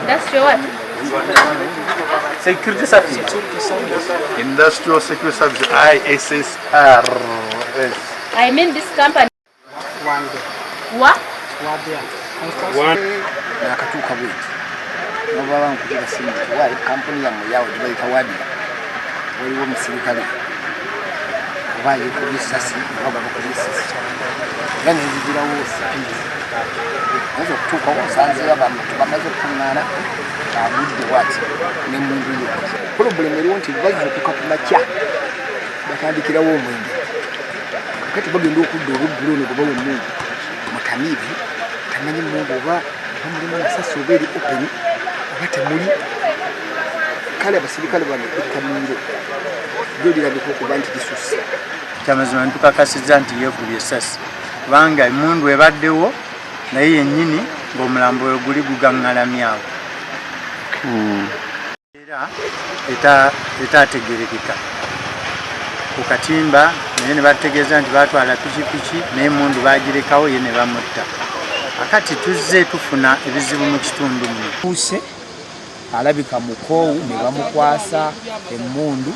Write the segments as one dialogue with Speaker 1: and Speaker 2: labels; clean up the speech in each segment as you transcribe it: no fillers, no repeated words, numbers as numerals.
Speaker 1: That's your what?
Speaker 2: Security Service. Industrial Security Service, ISSRS.
Speaker 1: I mean this company. What?
Speaker 3: Wadiya.
Speaker 4: Nakatuuka bweti. Nobaba nkujira simu. Wali kampuni ya muyawo dibayita Wadiya. Waliwo omusirikale. Oba yeekubisasi, oba bakubisasi. Gani nzigirawo speed. Nazo kutuuka osanzeyo abantu bamaze okukungaana. Bagudde wati ne mundu yo. Problem eriwo nti bazuukuka ku makya. Batandikirawo omwenge. Kati bagenda okudda obuggulo ne gobawo omuntu. Mutamiivu. Tamanyi mungu oba mulimu amasasi oba eri open oba temuli. Kale abasirikale bano ekamiro. Byolirabika okuba nti lisusse.
Speaker 5: Kyamazima ntukakasizza nti yeekubye essasi. Kubanga emmundu ebaddewo naye yennyini ng'omulambo we guli gugaŋŋalamyawo. Era etaategerekeka ku katimba naye ne bategeeza nti baatwala pikipiki naye emmundu baagirekawo ye ne bamutta. Akati tuzze tufuna ebizibu mu kitundu muno.
Speaker 4: Tuuse alabika mukoowu ne bamukwasa emmundu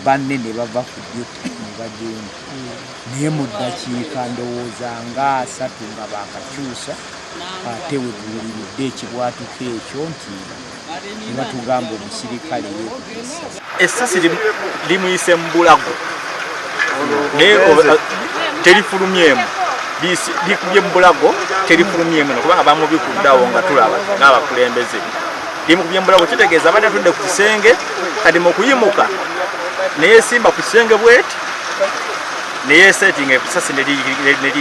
Speaker 4: banne ne bava ku duty ne bagenda. Naye mu ddakiika ndowooza nga 3 nga baakakyusa ate we tuwuliridde ekibwatuko ekyo nti ne batugamba omusirikale yeekubye essasi.
Speaker 2: Essasi limuyise mu bulago naye terifulumyemu. Likubye mu bulago terifulumyemu kubanga bamubikuddawo nga tulaba ng'abakulembeze. Limukubye mu bulago kitegeeza abadde atudde ku kisenge kati mu kuyimuka neyesimba ku kisenge bweti naye setting essasi ne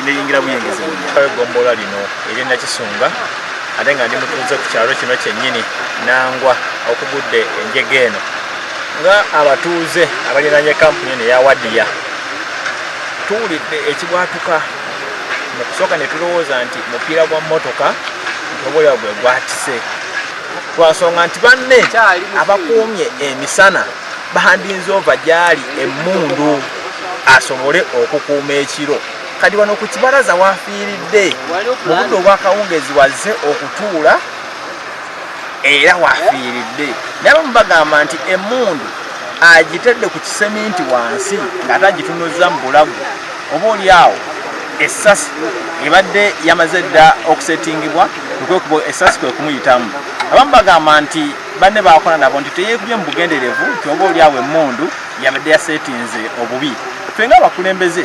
Speaker 2: liyingira buyengezi. Egombolola lino eri Nakisunga ate nga ndi mutuuze ku kyalo kino kyennyini Nangwa okugudde enjega eno nga abatuuze abaliraanye kampuni eno eya Wadiya. Tuwulidde ekibwatuka mu kusooka ne tulowooza nti mupiira gwa mmotoka oboolyawo gwe gwatise. Twasonga nti banne abakuumye emisana bandinze ova gyali emmundu asobole okukuuma ekiro. Kati wano ku kibalaza wafiiridde mu budde obwakawungezi wazze okutuula era wafiiridde. Naye abamu bagamba nti emmundu agitedde ku kiseminti wansi ng'ate agitunuzza mu bulago. Oboolyawo essasi ebadde yamaze dda okusetingibwa okwekuba essasi kwe kumuyitamu. Abamu bagamba nti banne baakola nabo nti teyeekubye mu bugenderevu nti oboolyawo emmundu yabadde yasetinze obubi. Ffe ng'abakulembeze